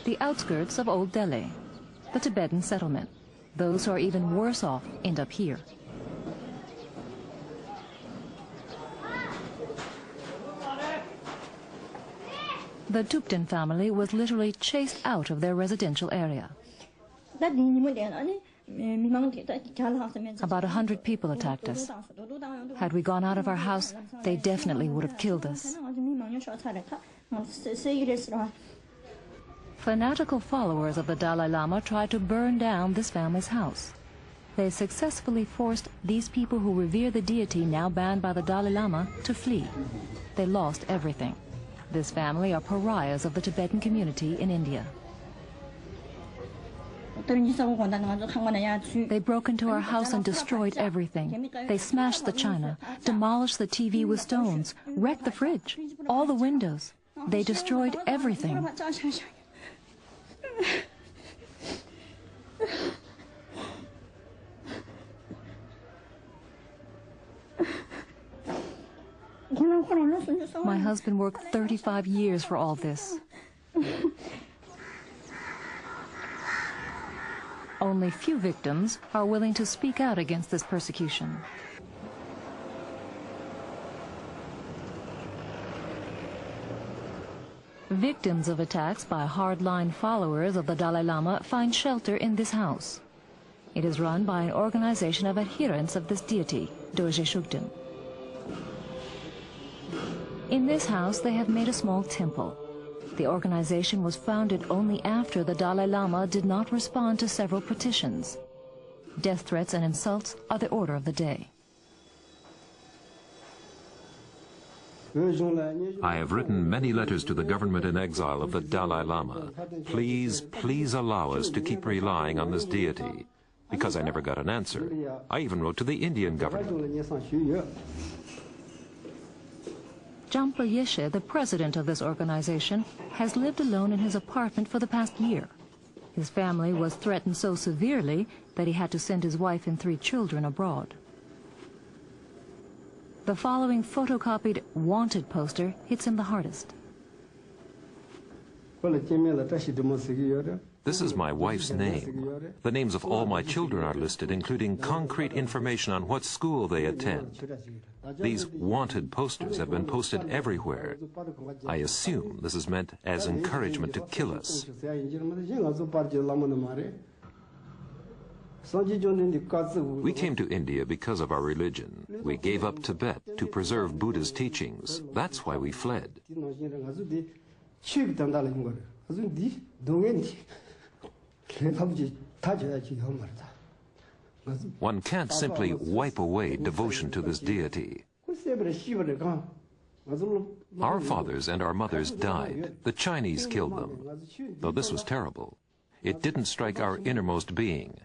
The outskirts of Old Delhi, the Tibetan settlement. Those who are even worse off end up here. The Shugden family was literally chased out of their residential area. About 100 people attacked us. Had we gone out of our house, they definitely would have killed us. Fanatical followers of the Dalai Lama tried to burn down this family's house. They successfully forced these people who revere the deity now banned by the Dalai Lama to flee. They lost everything. This family are pariahs of the Tibetan community in India. They broke into our house and destroyed everything. They smashed the china, demolished the TV with stones, wrecked the fridge, all the windows. They destroyed everything. My husband worked 35 years for all this. Only few victims are willing to speak out against this persecution. Victims of attacks by hardline followers of the Dalai Lama find shelter in this house. It is run by an organization of adherents of this deity, Dorje Shugden. In this house, they have made a small temple. The organization was founded only after the Dalai Lama did not respond to several petitions. Death threats and insults are the order of the day. I have written many letters to the government in exile of the Dalai Lama. Please, please allow us to keep relying on this deity. Because I never got an answer. I even wrote to the Indian government. Jampa Yeshe, the president of this organization, has lived alone in his apartment for the past year. His family was threatened so severely that he had to send his wife and 3 children abroad. The following photocopied wanted poster hits him the hardest. This is my wife's name. The names of all my children are listed, including concrete information on what school they attend. These wanted posters have been posted everywhere. I assume this is meant as encouragement to kill us. We came to India because of our religion. We gave up Tibet to preserve Buddha's teachings. That's why we fled. One can't simply wipe away devotion to this deity. Our fathers and our mothers died. The Chinese killed them. Though this was terrible, it didn't strike our innermost being.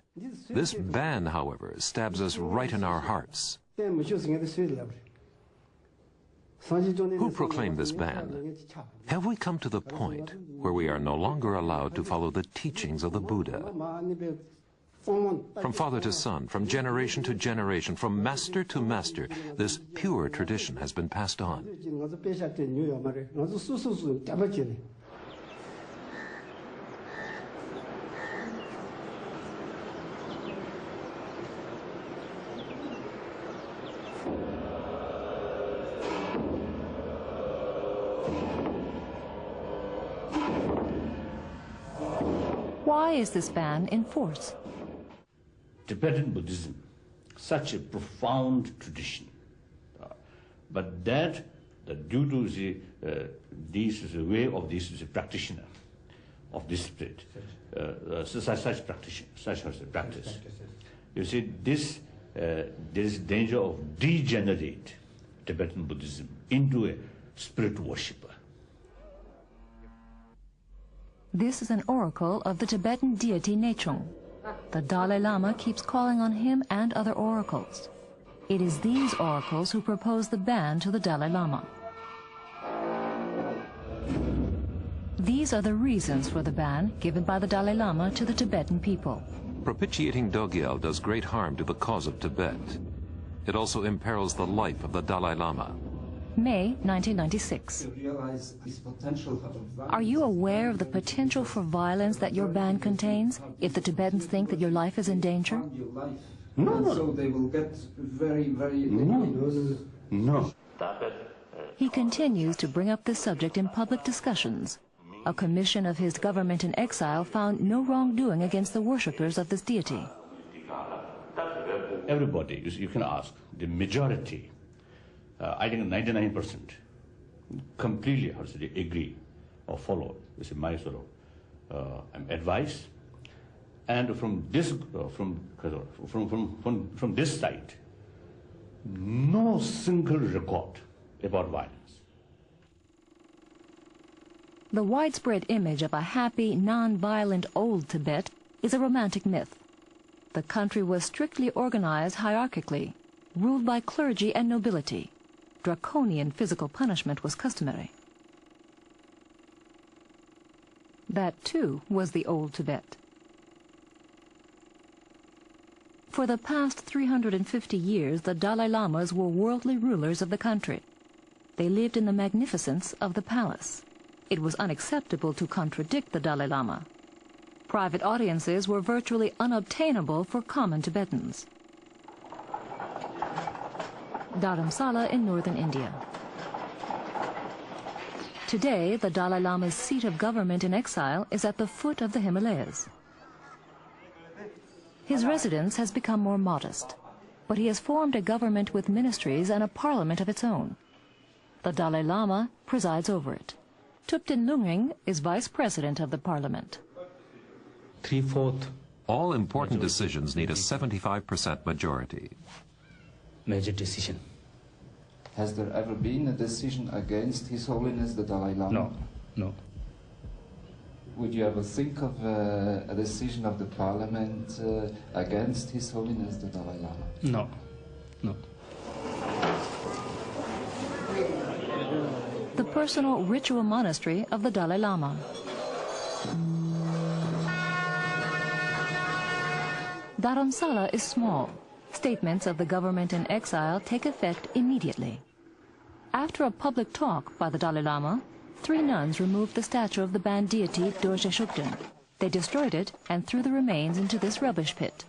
This ban, however, stabs us right in our hearts. Who proclaimed this ban? Have we come to the point where we are no longer allowed to follow the teachings of the Buddha? From father to son, from generation to generation, from master to master, this pure tradition has been passed on. Why is this ban in force? Tibetan Buddhism, such a profound tradition, but that due to the way of this practitioner of this spirit, such practice, you see, there is danger of degenerate Tibetan Buddhism into a spirit worshipper. This is an oracle of the Tibetan deity Nechung. The Dalai Lama keeps calling on him and other oracles. It is these oracles who propose the ban to the Dalai Lama. These are the reasons for the ban given by the Dalai Lama to the Tibetan people. Propitiating Dogyal does great harm to the cause of Tibet. It also imperils the life of the Dalai Lama. May 1996. Are you aware of the potential for violence that your ban contains if the Tibetans think that your life is in danger? No. So they will get very, very... No. He continues to bring up this subject in public discussions. A commission of his government in exile found no wrongdoing against the worshippers of this deity. Everybody, you can ask, the majority, I think 99%, completely agree or follow. This is my sort of advice. And from this, from this side, no single record about violence. The widespread image of a happy, non-violent old Tibet is a romantic myth. The country was strictly organized hierarchically, ruled by clergy and nobility. Draconian physical punishment was customary. That, too, was the old Tibet. For the past 350 years, the Dalai Lamas were worldly rulers of the country. They lived in the magnificence of the palace. It was unacceptable to contradict the Dalai Lama. Private audiences were virtually unobtainable for common Tibetans. Dharamsala in northern India. Today, the Dalai Lama's seat of government in exile is at the foot of the Himalayas. His residence has become more modest, but he has formed a government with ministries and a parliament of its own. The Dalai Lama presides over it. Thupten Lungring is vice president of the parliament. 3/4 All important decisions need a 75% majority. major decision. Has there ever been a decision against His Holiness the Dalai Lama? No. Would you ever think of a decision of the parliament against His Holiness the Dalai Lama? No. The personal ritual monastery of the Dalai Lama. Dharamsala is small. Statements of the government in exile take effect immediately. After a public talk by the Dalai Lama, 3 nuns removed the statue of the banned deity Dorje Shugden. They destroyed it and threw the remains into this rubbish pit.